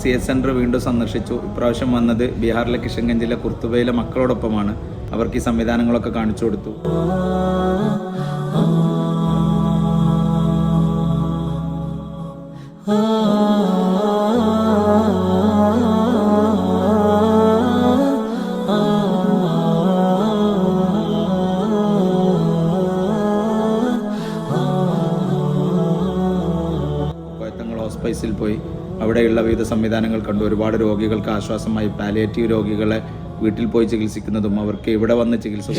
CS centre വീണ്ടും സന്ദർശിച്ചു. ഇപ്രാവശ്യം വന്നത് ബീഹാറിലെ കിഷൻഗഞ്ചിലെ കുർത്തുബയിലെ മക്കളോടൊപ്പമാണ്. അവർക്ക് ഈ സംവിധാനങ്ങളൊക്കെ കാണിച്ചു കൊടുത്തു. ഹോസ്പൈസിൽ പോയി അവിടെയുള്ള വിവിധ സംവിധാനങ്ങൾ കണ്ടു. ഒരുപാട് രോഗികൾക്ക് ആശ്വാസമായി പാലിയേറ്റീവ് രോഗികളെ വീട്ടിൽ പോയി ചികിത്സിക്കുന്നതും അവർക്ക് ഇവിടെ വന്ന് ചികിത്സ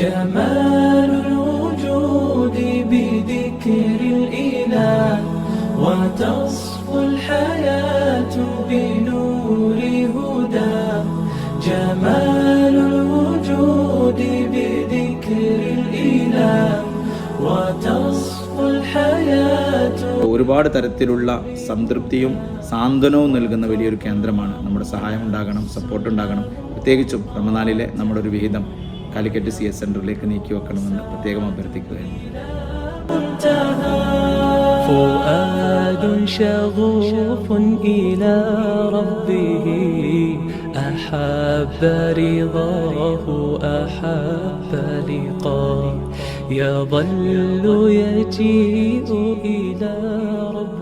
ഒരുപാട് തരത്തിലുള്ള സംതൃപ്തിയും സാന്ത്വനവും നൽകുന്ന വലിയൊരു കേന്ദ്രമാണ്. നമ്മുടെ സഹായം ഉണ്ടാകണം, സപ്പോർട്ട് ഉണ്ടാകണം. പ്രത്യേകിച്ചും റമദാനിലെ നമ്മുടെ ഒരു വിഹിതം കാലിക്കറ്റ് CS സെൻറ്ററിലേക്ക് നീക്കി വെക്കണമെന്ന് പ്രത്യേകം അഭ്യർത്ഥിക്കുകയാണ്. فؤاد شغوف إلى ربه أحب رضاه أحب لقاه يظل يجيء إلى ربه